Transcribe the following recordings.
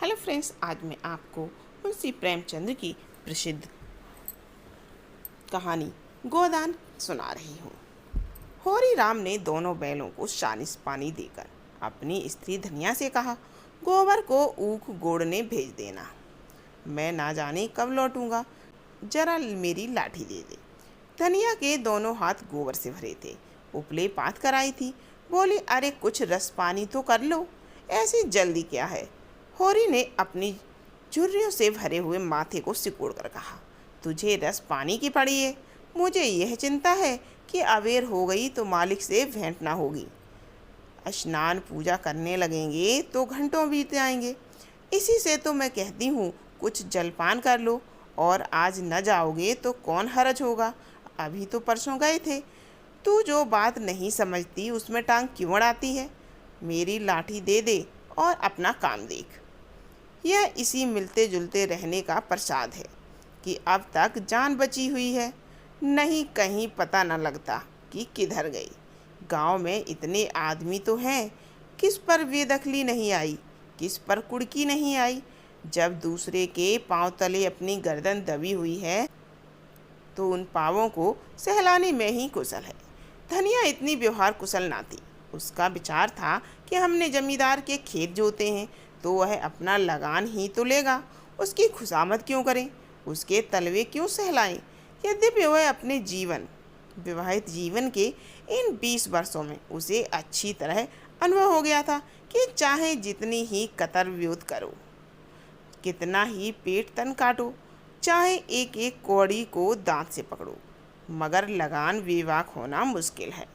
Hello friends, आज मैं आपको मुंशी प्रेमचंद की प्रसिद्ध कहानी गोदान सुना रही हूँ। होरी राम ने दोनों बैलों को सानिस पानी देकर अपनी स्त्री धनिया से कहा, गोबर को ऊख गोड़ने भेज देना। मैं ना जाने कब लौटूंगा, जरा मेरी लाठी दे दे। धनिया के दोनों हाथ गोबर से भरे थे। उपले पात कराई थी। बोली, अरे कुछ रस पानी तो कर लो, ऐसी जल्दी क्या है। होरी ने अपनी झुर्रियों से भरे हुए माथे को सिकोड़ कर कहा, तुझे रस पानी की पड़ी है। मुझे यह चिंता है कि अबेर हो गई तो मालिक से भेंट ना होगी। स्नान पूजा करने लगेंगे तो घंटों बीत जाएंगे। इसी से तो मैं कहती हूँ कुछ जलपान कर लो, और आज न जाओगे तो कौन हरज होगा। अभी तो परसों गए थे। तू जो बात नहीं समझती उसमें टांग क्यों अड़ाती है। मेरी लाठी दे दे और अपना काम देख। यह इसी मिलते जुलते रहने का प्रसाद है कि अब तक जान बची हुई है, नहीं कहीं पता न लगता कि किधर गई। गांव में इतने आदमी तो हैं, किस पर बेदखली नहीं आई, किस पर कुड़की नहीं आई। जब दूसरे के पांव तले अपनी गर्दन दबी हुई है तो उन पाँवों को सहलाने में ही कुशल है। धनिया इतनी व्यवहार कुशल ना थी। उसका विचार था कि हमने जमींदार के खेत जोते हैं तो वह अपना लगान ही तो लेगा, उसकी खुशामद क्यों करें, उसके तलवे क्यों सहलाएं। यद्यपि वह अपने विवाहित जीवन के इन 20 वर्षों में उसे अच्छी तरह अनुभव हो गया था कि चाहे जितनी ही कतर विरोध करो, कितना ही पेट तन काटो, चाहे एक एक कौड़ी को दांत से पकड़ो, मगर लगान बेबाक होना मुश्किल है।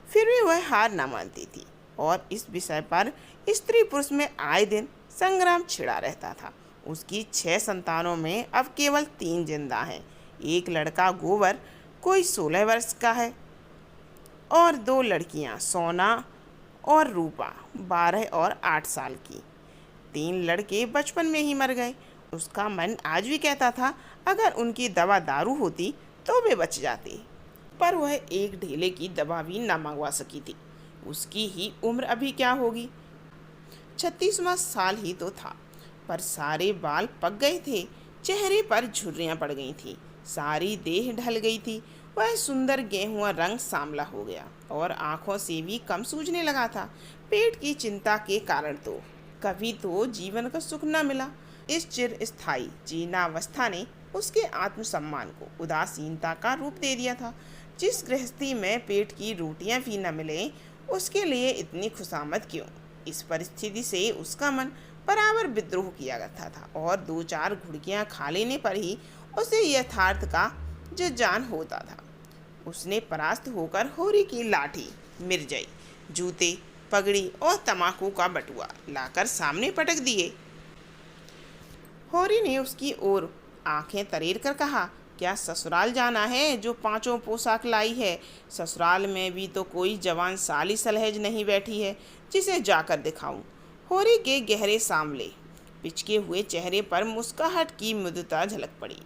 फिर भी वह हार ना मानती थी और इस विषय पर स्त्री पुरुष में आए दिन संग्राम छिड़ा रहता था। उसकी 6 संतानों में अब केवल 3 जिंदा हैं। एक लड़का गोबर कोई 16 वर्ष का है और 2 लड़कियां सोना और रूपा 12 और 8 साल की। 3 लड़के बचपन में ही मर गए। उसका मन आज भी कहता था अगर उनकी दवा दारू होती तो वे बच जाते, पर वह एक ढेले की दवा भी ना मंगवा सकी थी। उसकी ही उम्र अभी क्या होगी, 36वां साल ही तो था, पर सारे बाल पक गए थे, चेहरे पर झुर्रियाँ पड़ गई थी, सारी देह ढल गई थी। वह सुंदर गेहुआ रंग सांवला हो गया और आंखों से भी कम सूझने लगा था। पेट की चिंता के कारण तो कभी तो जीवन का सुख न मिला। इस चिरस्थायी जीर्णावस्था ने उसके आत्मसम्मान को उदासीनता का रूप दे दिया था। जिस गृहस्थी में पेट की रोटियां भी न मिले, उसके लिए इतनी खुशामद क्यों। इस परिस्थिति से उसका मन बराबर विद्रोह किया करता था और 2-4 घुड़कियां खा लेने पर ही उसे यथार्थ का जान होता था। उसने परास्त होकर होरी की लाठी, मिर्जई, जूते, पगड़ी और तमाकू का बटुआ लाकर सामने पटक दिए। होरी ने उसकी ओर आंखें तरेर कर कहा, क्या ससुराल जाना है जो 5 पोशाक लाई है। ससुराल में भी तो कोई जवान साली सलहेज नहीं बैठी है जिसे जाकर दिखाऊं। होरी के गहरे सांवले पिचके हुए चेहरे पर मुस्कुराहट की मृदुता झलक पड़ी।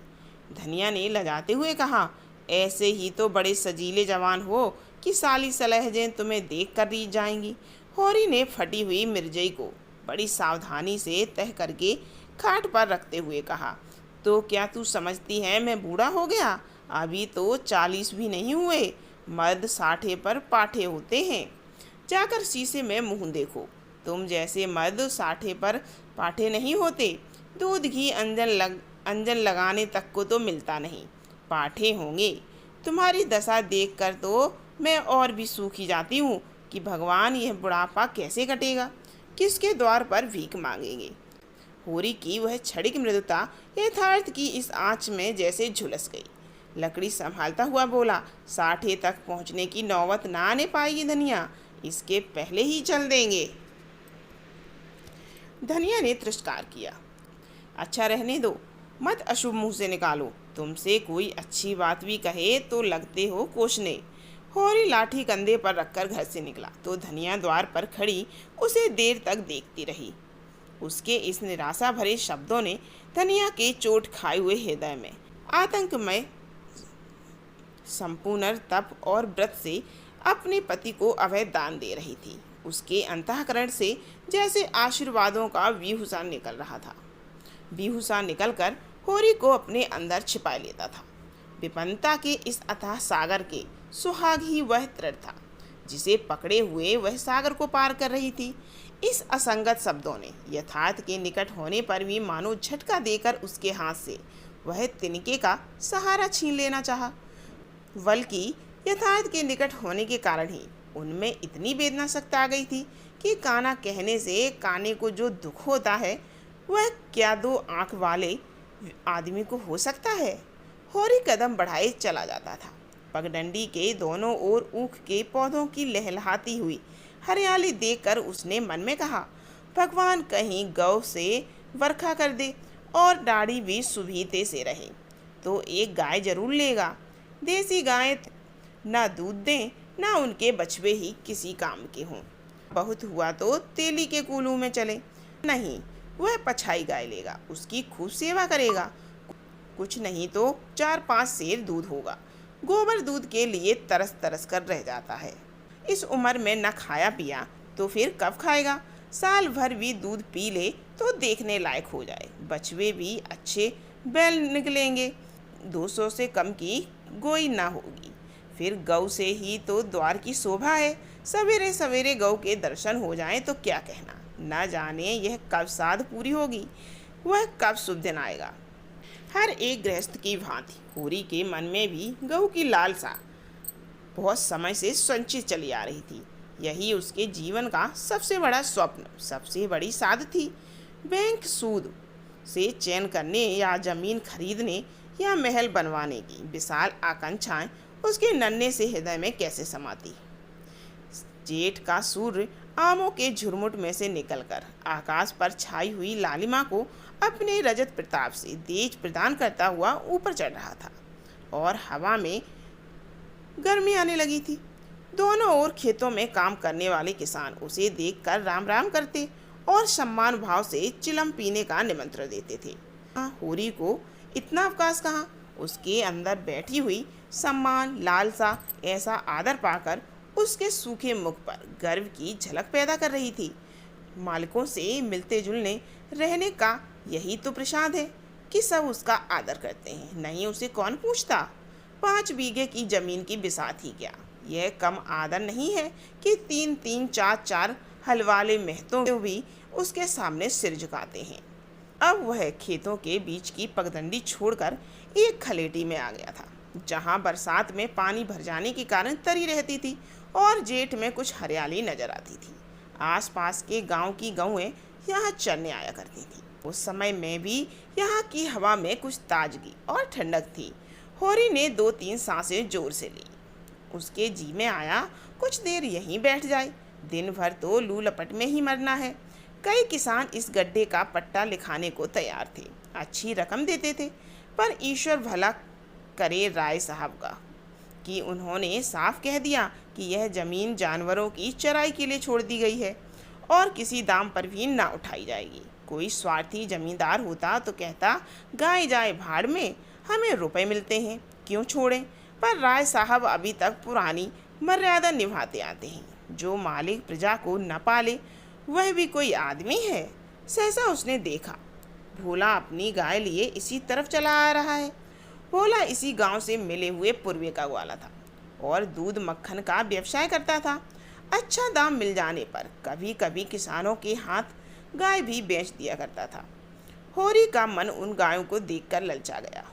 धनिया ने लजाते हुए कहा, ऐसे ही तो बड़े सजीले जवान हो कि साली सलहेजें तुम्हें देख कर रीझ जाएंगी। होरी ने फटी हुई मिर्जई को बड़ी सावधानी से तह करके खाट पर रखते हुए कहा, तो क्या तू समझती है मैं बूढ़ा हो गया। अभी तो 40 भी नहीं हुए। मर्द 60 पर पाठे होते हैं। जाकर शीशे में मुंह देखो। तुम जैसे मर्द 60 पर पाठे नहीं होते। दूध घी अंजन लगाने तक को तो मिलता नहीं, पाठे होंगे। तुम्हारी दशा देखकर तो मैं और भी सूखी जाती हूँ कि भगवान यह बुढ़ापा कैसे कटेगा, किसके द्वार पर भीख मांगेंगे। होरी की वह क्षणिक मृदुता यथार्थ की इस आंच में जैसे झुलस गई। लकड़ी संभालता हुआ बोला, 60 तक पहुंचने की नौबत ना आने पाएगी धनिया, इसके पहले ही चल देंगे। धनिया ने तिरस्कार किया, अच्छा रहने दो, मत अशुभ मुंह से निकालो। तुमसे कोई अच्छी बात भी कहे तो लगते हो कोसने। होरी लाठी कंधे पर रखकर घर से निकला तो धनिया द्वार पर खड़ी उसे देर तक देखती रही। उसके इस निराशा भरे शब्दों ने धनिया के चोट खाए हुए हृदय में आतंकमय संपूर्ण तप और व्रत से अपने पति को अभय दान दे रही थी। उसके अंतःकरण से जैसे आशीर्वादों का व्यूह निकल रहा था। व्यूह निकलकर होरी को अपने अंदर छिपा लेता था। विपन्नता के इस अथाह सागर के सुहाग ही वह तृण था जिसे पकड़े हुए वह सागर को पार कर रही थी। इस असंगत शब्दों ने यथार्थ के निकट होने पर भी मानो झटका देकर उसके हाथ से वह तिनके का सहारा छीन लेना चाहा। बल्कि यथार्थ के निकट होने के कारण ही उनमें इतनी वेदना सख्त आ गई थी कि काना कहने से काने को जो दुख होता है वह क्या दो आंख वाले आदमी को हो सकता है। होरी कदम बढ़ाए चला जाता था। पगडंडी के दोनों ओर ऊख के पौधों की लहलहाती हुई हरियाली देखकर उसने मन में कहा, भगवान कहीं गौ से बरखा कर दे और दाढ़ी भी सुभीते से रहे तो एक गाय जरूर लेगा। देसी गाय ना दूध दें ना उनके बछड़े ही किसी काम के हों। बहुत हुआ तो तेली के कूलू में चले, नहीं वह पछाई गाय लेगा, उसकी खूब सेवा करेगा। कुछ नहीं तो 4-5 सेर दूध होगा। गोबर दूध के लिए तरस तरस कर रह जाता है। इस उम्र में न खाया पिया तो फिर कब खाएगा। साल भर भी दूध पी ले तो देखने लायक हो जाए। बछवे भी अच्छे बैल निकलेंगे। 200 से कम की गोई ना होगी। फिर गौ से ही तो द्वार की शोभा है। सवेरे सवेरे गौ के दर्शन हो जाएं तो क्या कहना। न जाने यह कब साध पूरी होगी, वह कब शुभ दिन आएगा। हर एक गृहस्थ की भांति होरी के मन में भी गऊ की लालसा बहुत समय से संचित चली आ रही थी। यही उसके जीवन का सबसे बड़ा स्वप्न, सबसे बड़ी साध थी। बैंक सूद से चयन करने या जमीन खरीदने या महल बनवाने की विशाल आकांक्षाएं उसके नन्हे से हृदय में कैसे समाती। जेठ का सूर्य आमों के झुरमुट में से निकलकर आकाश पर छाई हुई लालिमा को अपने रजत प्रताप से तेज प्रदान करता हुआ ऊपर चढ़ रहा था और हवा में गर्मी आने लगी थी। दोनों ओर खेतों में काम करने वाले किसान उसे देखकर राम राम करते और सम्मान भाव से चिलम पीने का निमंत्रण देते थे। होरी को इतना अवकाश कहाँ। उसके अंदर बैठी हुई सम्मान लालसा ऐसा आदर पाकर उसके सूखे मुख पर गर्व की झलक पैदा कर रही थी। मालिकों से मिलते जुलने रहने का यही तो प्रसाद है कि सब उसका आदर करते हैं। नहीं उसे कौन पूछता। 5 बीघे की जमीन की बिसात ही क्या, यह कम आदर नहीं है कि 3-3 4-4 हलवाले महतों भी उसके सामने सिर झुकाते हैं। अब वह खेतों के बीच की पगडंडी छोड़कर एक खलेटी में आ गया था जहां बरसात में पानी भर जाने के कारण तरी रहती थी और जेठ में कुछ हरियाली नजर आती थी। आसपास के गांव की गौएं यहाँ चरने आया करती थी। उस समय में भी यहाँ की हवा में कुछ ताजगी और ठंडक थी। होरी ने 2-3 सांसें जोर से ली। उसके जी में आया कुछ देर यहीं बैठ जाए। दिन भर तो लू लपट में ही मरना है। कई किसान इस गड्ढे का पट्टा लिखाने को तैयार थे, अच्छी रकम देते थे, पर ईश्वर भला करे राय साहब का कि उन्होंने साफ कह दिया कि यह जमीन जानवरों की चराई के लिए छोड़ दी गई है और किसी दाम पर भी ना उठाई जाएगी। कोई स्वार्थी जमींदार होता तो कहता गाय जाए भाड़ में, हमें रुपए मिलते हैं, क्यों छोड़ें। पर राय साहब अभी तक पुरानी मर्यादा निभाते आते हैं। जो मालिक प्रजा को न पाले वह भी कोई आदमी है। सहसा उसने देखा भोला अपनी गाय लिए इसी तरफ चला आ रहा है। भोला इसी गांव से मिले हुए पूर्वे का ग्वाला था और दूध मक्खन का व्यवसाय करता था। अच्छा दाम मिल जाने पर कभी कभी किसानों के हाथ गाय भी बेच दिया करता था। होरी का मन उन गायों को देखकर ललचा गया।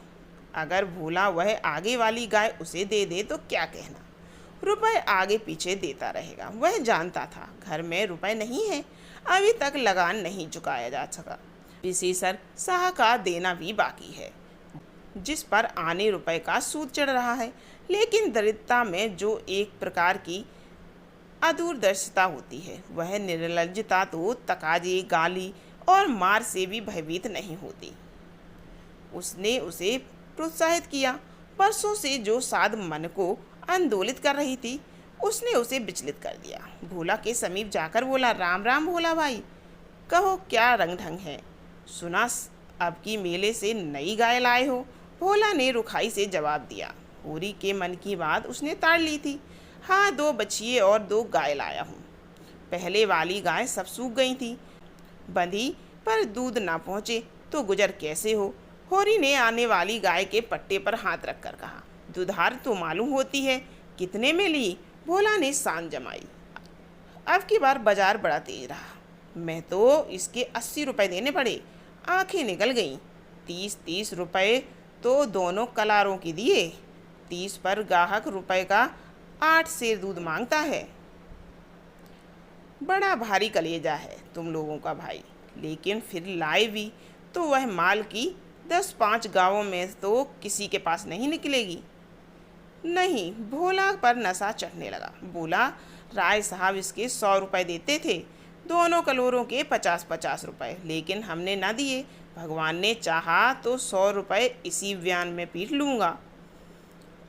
अगर भोला वह आगे वाली गाय उसे दे दे तो क्या कहना। रुपए आगे पीछे देता रहेगा। वह जानता था घर में रुपए नहीं है, अभी तक लगान नहीं चुकाया जा सका। विशेषर शाह का देना भी बाकी है जिस पर आने रुपए का सूद चढ़ रहा है। लेकिन दरिद्रता में जो एक प्रकार की अदूरदर्शिता होती है वह निर्लज्जता तो तकाजे गाली और मार से भी भयभीत नहीं होती। उसने उसे प्रोत्साहित किया। परसों से जो साध मन को आंदोलित कर रही थी उसने उसे विचलित कर दिया। भोला के समीप जाकर बोला, राम राम भोला भाई, कहो क्या रंग ढंग है। सुना अब की मेले से नई गाय लाए हो। भोला ने रुखाई से जवाब दिया। होरी के मन की बात उसने ताड़ ली थी। हाँ 2 बछिए और 2 गाय लाया हूँ। पहले वाली गाय सब सूख गई थी, बंधी पर दूध ना पहुँचे तो गुजर कैसे हो। होरी ने आने वाली गाय के पट्टे पर हाथ रखकर कहा, दुधार तो मालूम होती है, कितने में ली? भोला ने सान जमाई। अब की बार बाजार बड़ा तेज रहा, मैं तो इसके 80 रुपए देने पड़े। आंखें निकल गईं। 30-30 रुपए तो दोनों कलारों की दिए। 30 पर ग्राहक रुपए का 8 सेर दूध मांगता है। बड़ा भारी कलेजा है तुम लोगों का भाई, लेकिन फिर लाए भी तो वह माल की 10-5 गांवों में तो किसी के पास नहीं निकलेगी। नहीं, भोला पर नशा चढ़ने लगा। बोला, राय साहब इसके 100 रुपए देते थे, दोनों कलोरों के 50-50 रुपए, लेकिन हमने ना दिए। भगवान ने चाहा तो 100 रुपए इसी बयान में पीट लूँगा।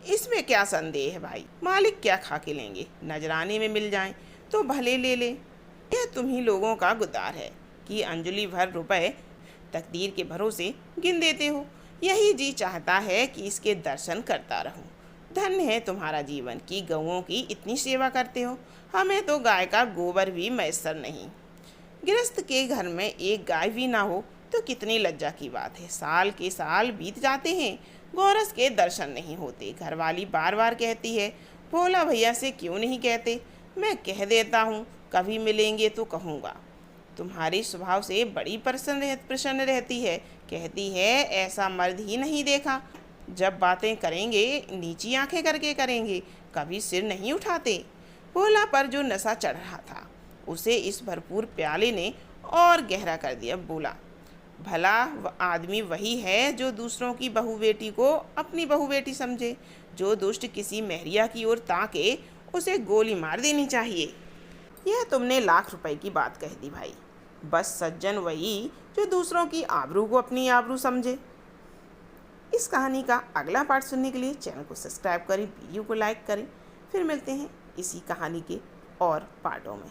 इसमें क्या संदेह है भाई, मालिक क्या खा के लेंगे, नजराने में मिल जाएं तो भले ले ले। यह तुम ही लोगों का गुदार है कि अंजलि भर रुपए तकदीर के भरोसे गिन देते हो। यही जी चाहता है कि इसके दर्शन करता रहूं। धन्य है तुम्हारा जीवन कि गौओं की इतनी सेवा करते हो। हमें तो गाय का गोबर भी मैसर नहीं। गृहस्थ के घर में एक गाय भी ना हो तो कितनी लज्जा की बात है। साल के साल बीत जाते हैं, गोरस के दर्शन नहीं होते। घरवाली बार बार कहती है, भोला भैया से क्यों नहीं कहते? मैं कह देता हूँ, कभी मिलेंगे तो कहूँगा। तुम्हारी स्वभाव से बड़ी प्रसन्न रहती है। कहती है, ऐसा मर्द ही नहीं देखा। जब बातें करेंगे नीची आंखें करके करेंगे, कभी सिर नहीं उठाते। भोला पर जो नशा चढ़ रहा था उसे इस भरपूर प्याले ने और गहरा कर दिया। बोला, भला आदमी वही है जो दूसरों की बहू बेटी को अपनी बहू बेटी समझे। जो दुष्ट किसी महरिया की ओर ताके उसे गोली मार देनी चाहिए। यह तुमने लाख रुपए की बात कह दी भाई। बस सज्जन वही जो दूसरों की आबरू को अपनी आबरू समझे। इस कहानी का अगला पार्ट सुनने के लिए चैनल को सब्सक्राइब करें, वीडियो को लाइक करें। फिर मिलते हैं इसी कहानी के और पार्टों में।